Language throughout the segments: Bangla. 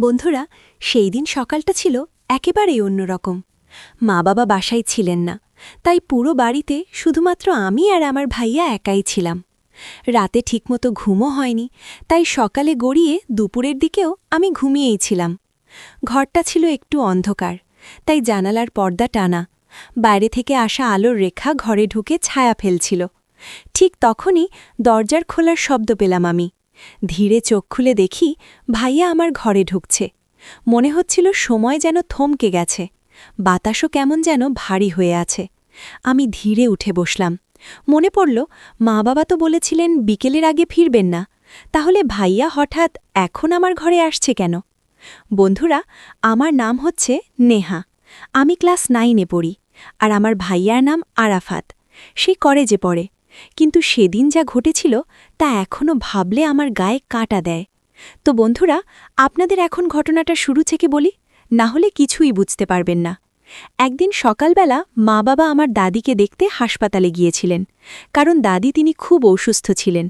বন্ধুরা, সেই দিন সকালটা ছিল একেবারেই অন্যরকম। মা বাবা বাসায় ছিলেন না, তাই পুরো বাড়িতে শুধুমাত্র আমি আর আমার ভাইয়া একাই ছিলাম। রাতে ঠিকমতো ঘুমও হয়নি, তাই সকালে গড়িয়ে দুপুরের দিকেও আমি ঘুমিয়েই ছিলাম। ঘরটা ছিল একটু অন্ধকার, তাই জানালার পর্দা টানা। বাইরে থেকে আসা আলোর রেখা ঘরে ঢুকে ছায়া ফেলছিল। ঠিক তখনই দরজার খোলার শব্দ পেলাম আমি। ধীরে চোখ খুলে দেখি ভাইয়া আমার ঘরে ঢুকছে। মনে হচ্ছিল সময় যেন থমকে গেছে, বাতাসও কেমন যেন ভারী হয়ে আছে। আমি ধীরে উঠে বসলাম। মনে পড়ল, মা বাবা তো বলেছিলেন বিকেলের আগে ফিরবেন না, তাহলে ভাইয়া হঠাৎ এখন আমার ঘরে আসছে কেন? বন্ধুরা, আমার নাম হচ্ছে নেহা। আমি ক্লাস 9-এ পড়ি, আর আমার ভাইয়ার নাম আরাফাত। সে কলেজে পড়ে। কিন্তু সেদিন যা ঘটেছিল তা এখনও ভাবলে আমার গায়ে কাঁটা দেয়। তো বন্ধুরা, আপনাদের এখন ঘটনাটা শুরু থেকে বলি, না হলে কিছুই বুঝতে পারবেন না। একদিন সকালবেলা মা বাবা আমার দাদিকে দেখতে হাসপাতালে গিয়েছিলেন, কারণ দাদি তিনি খুব অসুস্থ ছিলেন।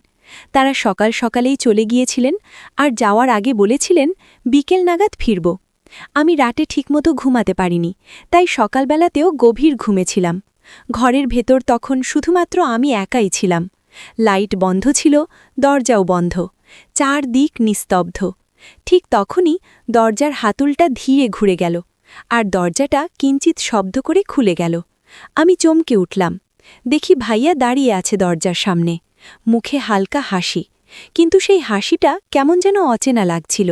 তারা সকাল সকালেই চলে গিয়েছিলেন, আর যাওয়ার আগে বলেছিলেন বিকেল নাগাদ ফিরব। আমি রাতে ঠিকমতো ঘুমাতে পারিনি, তাই সকালবেলাতেও গভীর ঘুমেছিলাম। ঘরের ভেতর তখন শুধুমাত্র আমি একাই ছিলাম। লাইট বন্ধ ছিল, দরজাও বন্ধ, চারদিক নিস্তব্ধ। ঠিক তখনই দরজার হাতুলটা ধীরে ঘুরে গেল, আর দরজাটা কিঞ্চিত শব্দ করে খুলে গেল। আমি চমকে উঠলাম। দেখি ভাইয়া দাঁড়িয়ে আছে দরজার সামনে, মুখে হালকা হাসি, কিন্তু সেই হাসিটা কেমন যেন অচেনা লাগছিল।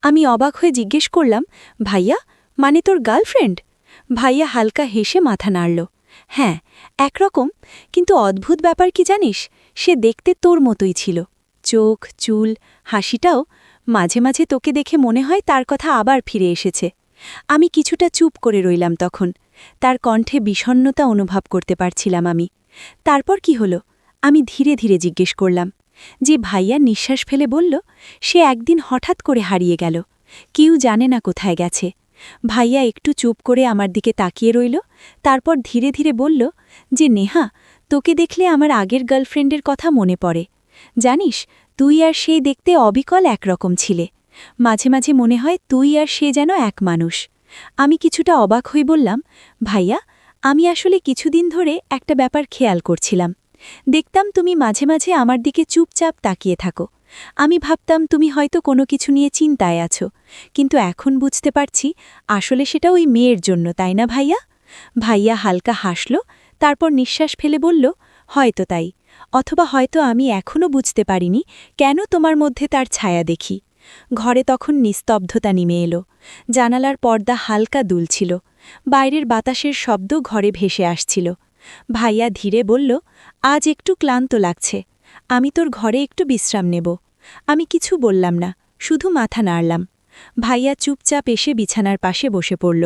আমি অবাক হয়ে জিজ্ঞেস করলাম, ভাইয়া, মানে তোর গার্লফ্রেন্ড? ভাইয়া হালকা হেসে মাথা নাড়ল। হ্যাঁ, একরকম, কিন্তু অদ্ভুত ব্যাপার কি জানিস, সে দেখতে তোর মতোই ছিল। চোখ, চুল, হাসিটাও। মাঝে মাঝে তোকে দেখে মনে হয় তার কথা আবার ফিরে এসেছে। আমি কিছুটা চুপ করে রইলাম তখন। তার কণ্ঠে বিষণ্ণতা অনুভব করতে পারছিলাম আমি। তারপর কি হলো? আমি ধীরে ধীরে জিজ্ঞেস করলাম। যে ভাইয়া নিঃশ্বাস ফেলে বলল, সে একদিন হঠাৎ করে হারিয়ে গেল, কেউ জানে না কোথায় গেছে। ভাইয়া একটু চুপ করে আমার দিকে তাকিয়ে রইল, তারপর ধীরে ধীরে বলল যে নেহা, তোকে দেখলে আমার আগের গার্লফ্রেন্ডের কথা মনে পড়ে। জানিস, তুই আর সেই দেখতে অবিকল একরকম ছিলে। মাঝে মাঝে মনে হয় তুই আর সে যেন এক মানুষ। আমি কিছুটা অবাক হয়ে বললাম, ভাইয়া, আমি আসলে কিছুদিন ধরে একটা ব্যাপার খেয়াল করছিলাম। দেখতাম তুমি মাঝে মাঝে আমার দিকে চুপচাপ তাকিয়ে থাকো। আমি ভাবতাম তুমি হয়তো কোনো কিছু নিয়ে চিন্তায় আছো, কিন্তু এখন বুঝতে পারছি আসলে সেটা ওই মেয়ের জন্য, তাই না ভাইয়া? ভাইয়া হালকা হাসল, তারপর নিঃশ্বাস ফেলে বলল, হয়তো তাই, অথবা হয়তো আমি এখনও বুঝতে পারিনি কেন তোমার মধ্যে তার ছায়া দেখি। ঘরে তখন নিস্তব্ধতা নেমে এলো। জানালার পর্দা হালকা দুলছিল, বাইরের বাতাসের শব্দ ঘরে ভেসে আসছিল। ভাইয়া ধীরে বলল, আজ একটু ক্লান্ত লাগছে, আমি তোর ঘরে একটু বিশ্রাম নেব। আমি কিছু বললাম না, শুধু মাথা নাড়লাম। ভাইয়া চুপচাপ এসে বিছানার পাশে বসে পড়ল।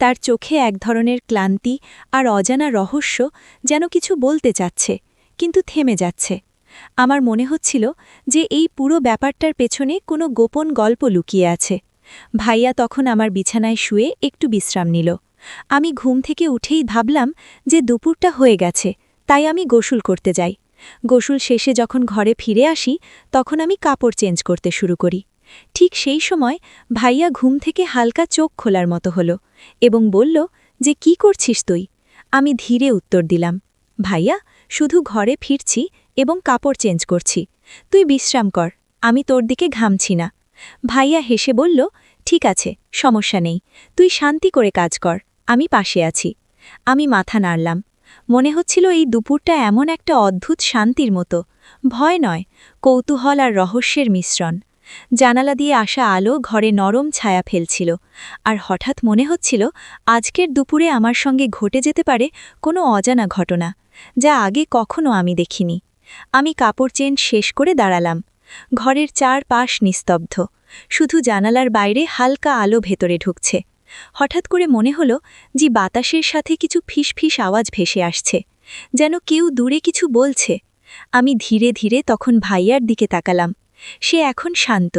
তার চোখে এক ধরনের ক্লান্তি আর অজানা রহস্য, যেন কিছু বলতে চাচ্ছে, কিন্তু থেমে যাচ্ছে। আমার মনে হচ্ছিল যে এই পুরো ব্যাপারটার পেছনে কোনো গোপন গল্প লুকিয়ে আছে। ভাইয়া তখন আমার বিছানায় শুয়ে একটু বিশ্রাম নিল। আমি ঘুম থেকে উঠেই ভাবলাম যে দুপুরটা হয়ে গেছে, তাই আমি গোসল করতে যাই। গোসল শেষে যখন ঘরে ফিরে আসি, তখন আমি কাপড় চেঞ্জ করতে শুরু করি। ঠিক সেই সময় ভাইয়া ঘুম থেকে হালকা চোখ খোলার মতো হলো এবং বলল যে, কি করছিস তুই? আমি ধীরে উত্তর দিলাম, ভাইয়া, শুধু ঘরে ফিরছি এবং কাপড় চেঞ্জ করছি, তুই বিশ্রাম কর, আমি তোর দিকে ঘামছি না। ভাইয়া হেসে বলল, ঠিক আছে, সমস্যা নেই, তুই শান্তি করে কাজ কর, আমি পাশে আছি। আমি মাথা নাড়লাম। মনে হচ্ছিল এই দুপুরটা এমন একটা অদ্ভুত শান্তির মতো, ভয় নয়, কৌতূহল আর রহস্যের মিশ্রণ। জানালা দিয়ে আসা আলো ঘরে নরম ছায়া ফেলছিল, আর হঠাৎ মনে হচ্ছিল আজকের দুপুরে আমার সঙ্গে ঘটে যেতে পারে কোনো অজানা ঘটনা, যা আগে কখনো আমি দেখিনি। আমি কাপড় চেঞ্জ শেষ করে দাঁড়ালাম। ঘরের চারপাশ নিস্তব্ধ, শুধু জানালার বাইরে হালকা আলো ভেতরে ঢুকছে। হঠাৎ করে মনে হলো যে বাতাসের সাথে কিছু ফিসফিস আওয়াজ ভেসে আসছে, যেন কেউ দূরে কিছু বলছে। আমি ধীরে ধীরে তখন ভাইয়ার দিকে তাকালাম। সে এখন শান্ত,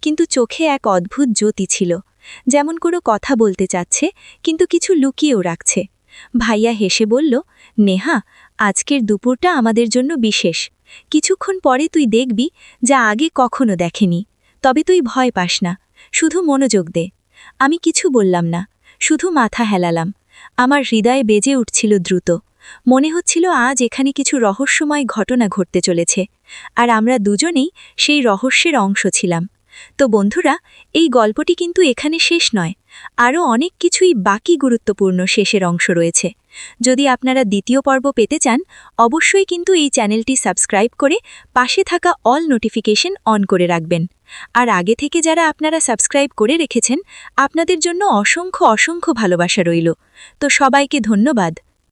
কিন্তু চোখে এক অদ্ভুত জ্যোতি ছিল, যেমন কোনো কথা বলতে চাচ্ছে কিন্তু কিছু লুকিয়েও রাখছে। ভাইয়া হেসে বলল, নেহা, আজকের দুপুরটা আমাদের জন্য বিশেষ। কিছুক্ষণ পরে তুই দেখবি যা আগে কখনো দেখেনি। তবে তুই ভয় পাস না, শুধু মনোযোগ দে। আমি কিছু বললাম না, শুধু মাথা হেলালাম। আমার হৃদয়ে বেজে উঠছিল দ্রুত। মনে হচ্ছিল আজ এখানে কিছু রহস্যময় ঘটনা ঘটতে চলেছে, আর আমরা দুজনেই সেই রহস্যের অংশ ছিলাম। তো বন্ধুরা, এই গল্পটি কিন্তু এখানে শেষ নয়, আরও অনেক কিছুই বাকি গুরুত্বপূর্ণ শেষের অংশ রয়েছে। যদি আপনারা দ্বিতীয় পর্ব পেতে চান, অবশ্যই কিন্তু এই চ্যানেলটি সাবস্ক্রাইব করে পাশে থাকা অল নোটিফিকেশন অন করে রাখবেন। আর আগে থেকে যারা আপনারা সাবস্ক্রাইব করে রেখেছেন, আপনাদের জন্য অসংখ্য অসংখ্য ভালোবাসা রইল। তো সবাইকে ধন্যবাদ।